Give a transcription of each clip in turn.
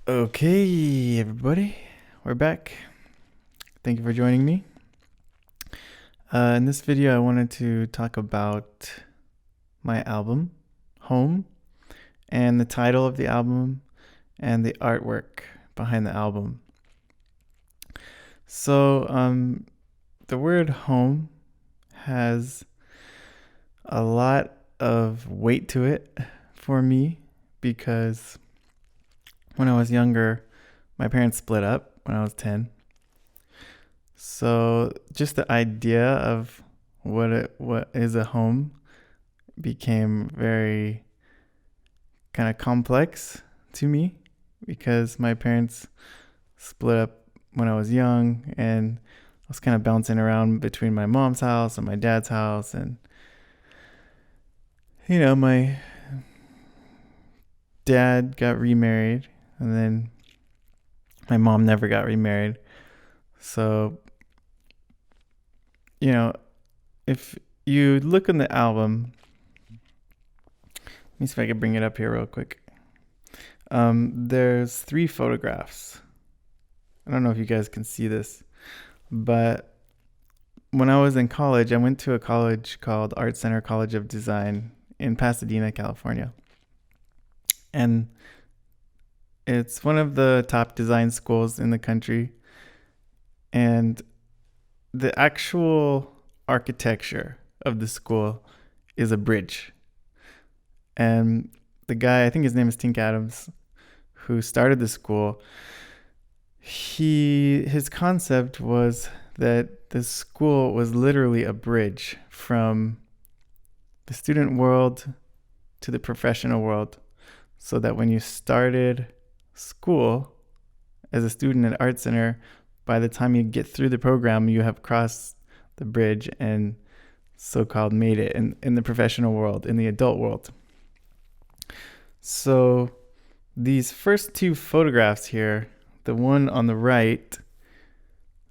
Okay, everybody, we're back. Thank you for joining me. In this video, I wanted to talk about my album, Home, and the title of the album and the artwork behind the album. So, the word home has a lot of weight to it for me because when I was younger, my parents split up when I was 10. So just the idea of what is a home became very kind of complex to me because my parents split up when I was young, and I was kind of bouncing around between my mom's house and my dad's house. And my dad got remarried, and then my mom never got remarried. So if you look on the album, let me see if I can bring it up here real quick. There's 3 photographs. I don't know if you guys can see this, but when I was in college, I went to a college called Art Center College of Design in Pasadena, California. And it's one of the top design schools in the country. And the actual architecture of the school is a bridge. And the guy, I think his name is Tink Adams, who started the school, his concept was that the school was literally a bridge from the student world to the professional world, so that when you started school as a student at Art Center, by the time you get through the program, you have crossed the bridge and so-called made it in the professional world, in the adult world. So these first 2 photographs here, the one on the right,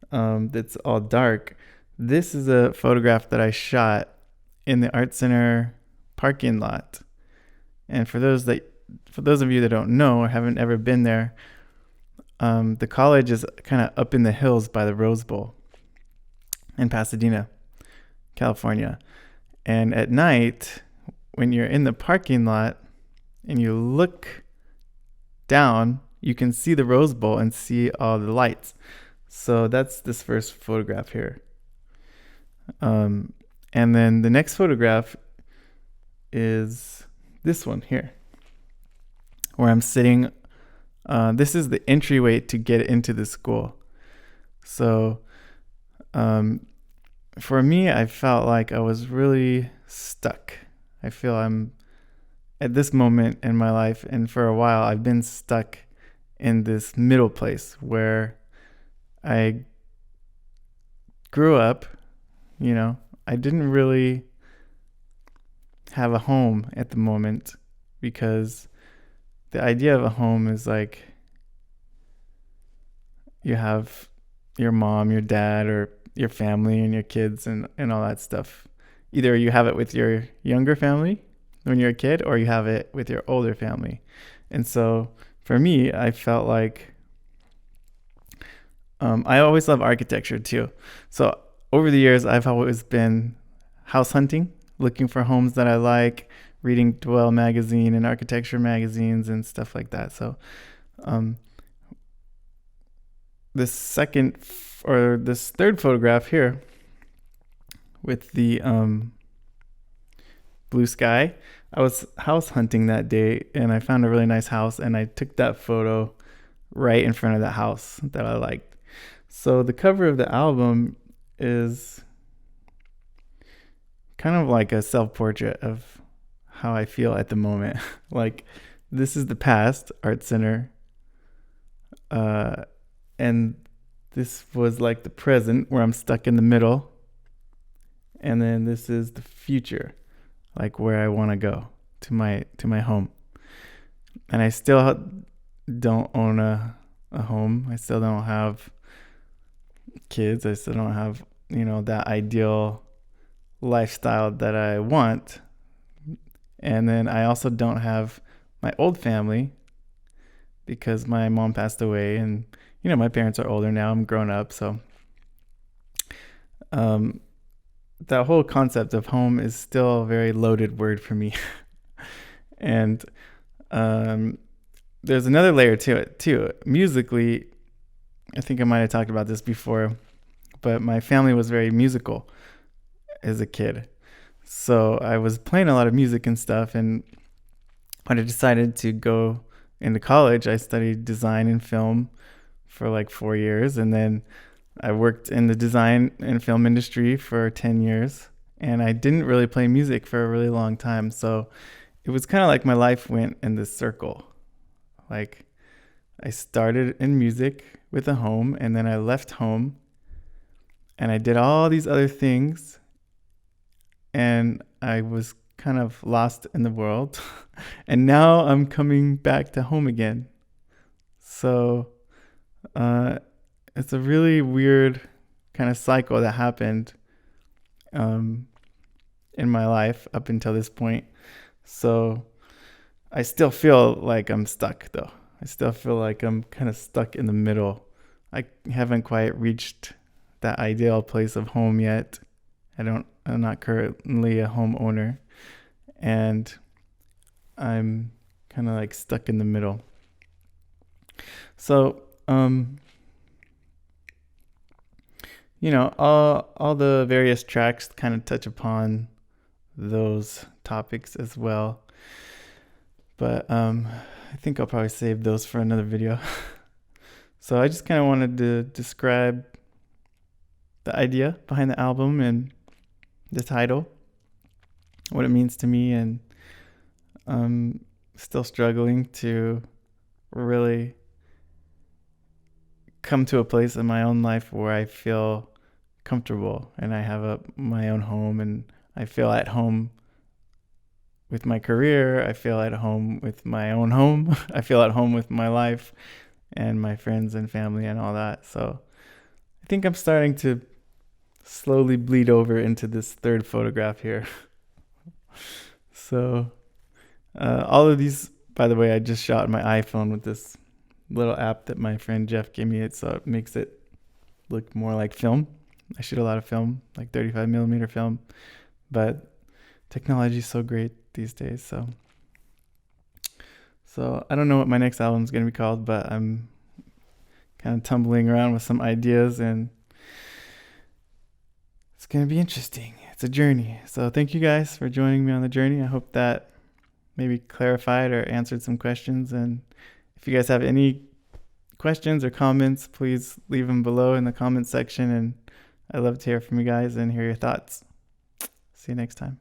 that's all dark, this is a photograph that I shot in the Art Center parking lot. And for those of you that don't know or haven't ever been there, the college is kind of up in the hills by the Rose Bowl in Pasadena, California. And at night, when you're in the parking lot and you look down, you can see the Rose Bowl and see all the lights. So that's this first photograph here. And then the next photograph is this one here, where I'm sitting. This is the entryway to get into the school. So for me, I felt like I was really stuck. I feel I'm at this moment in my life, and for a while, I've been stuck in this middle place where I grew up. I didn't really have a home at the moment, because the idea of a home is like you have your mom, your dad, or your family and your kids and all that stuff. Either you have it with your younger family when you're a kid, or you have it with your older family. And so for me, I felt like I always love architecture too. So over the years, I've always been house hunting, looking for homes that I like, reading Dwell magazine and architecture magazines and stuff like that. So this third photograph here with the blue sky, I was house hunting that day, and I found a really nice house, and I took that photo right in front of the house that I liked. So the cover of the album is kind of like a self-portrait of how I feel at the moment. Like, this is the past, Art Center, and this was like the present, where I'm stuck in the middle, and then this is the future, like where I want to go to my home. And I still don't own a home. I still don't have kids. I still don't have that ideal lifestyle that I want. And then I also don't have my old family because my mom passed away, and my parents are older now. I'm grown up, so um, that whole concept of home is still a very loaded word for me. And um, there's another layer to it too. Musically, I think I might have talked about this before, but my family was very musical as a kid. So I was playing a lot of music and stuff. And when I decided to go into college, I studied design and film for like 4 years. And then I worked in the design and film industry for 10 years. And I didn't really play music for a really long time. So it was kind of like my life went in this circle. Like, I started in music with a home, and then I left home and I did all these other things, and I was kind of lost in the world. And now I'm coming back to home again. So it's a really weird kind of cycle that happened in my life up until this point. So I still feel like I'm stuck, though. I still feel like I'm kind of stuck in the middle. I haven't quite reached that ideal place of home yet. I'm not currently a homeowner, and I'm kind of like stuck in the middle. So, all the various tracks kind of touch upon those topics as well. But I think I'll probably save those for another video. So I just kind of wanted to describe the idea behind the album and the title, what it means to me, and I'm still struggling to really come to a place in my own life where I feel comfortable and I have my own home, and I feel at home with my career. I feel at home with my own home. I feel at home with my life and my friends and family and all that. So I think I'm starting to slowly bleed over into this third photograph here. So all of these, by the way, I just shot my iPhone with this little app that my friend Jeff gave me. So it makes it look more like film. I shoot a lot of film, like 35 millimeter film, but technology is so great these days. So I don't know what my next album is going to be called, but I'm kind of tumbling around with some ideas, and it's going to be interesting. It's a journey. So thank you guys for joining me on the journey. I hope that maybe clarified or answered some questions. And if you guys have any questions or comments, please leave them below in the comment section. And I'd love to hear from you guys and hear your thoughts. See you next time.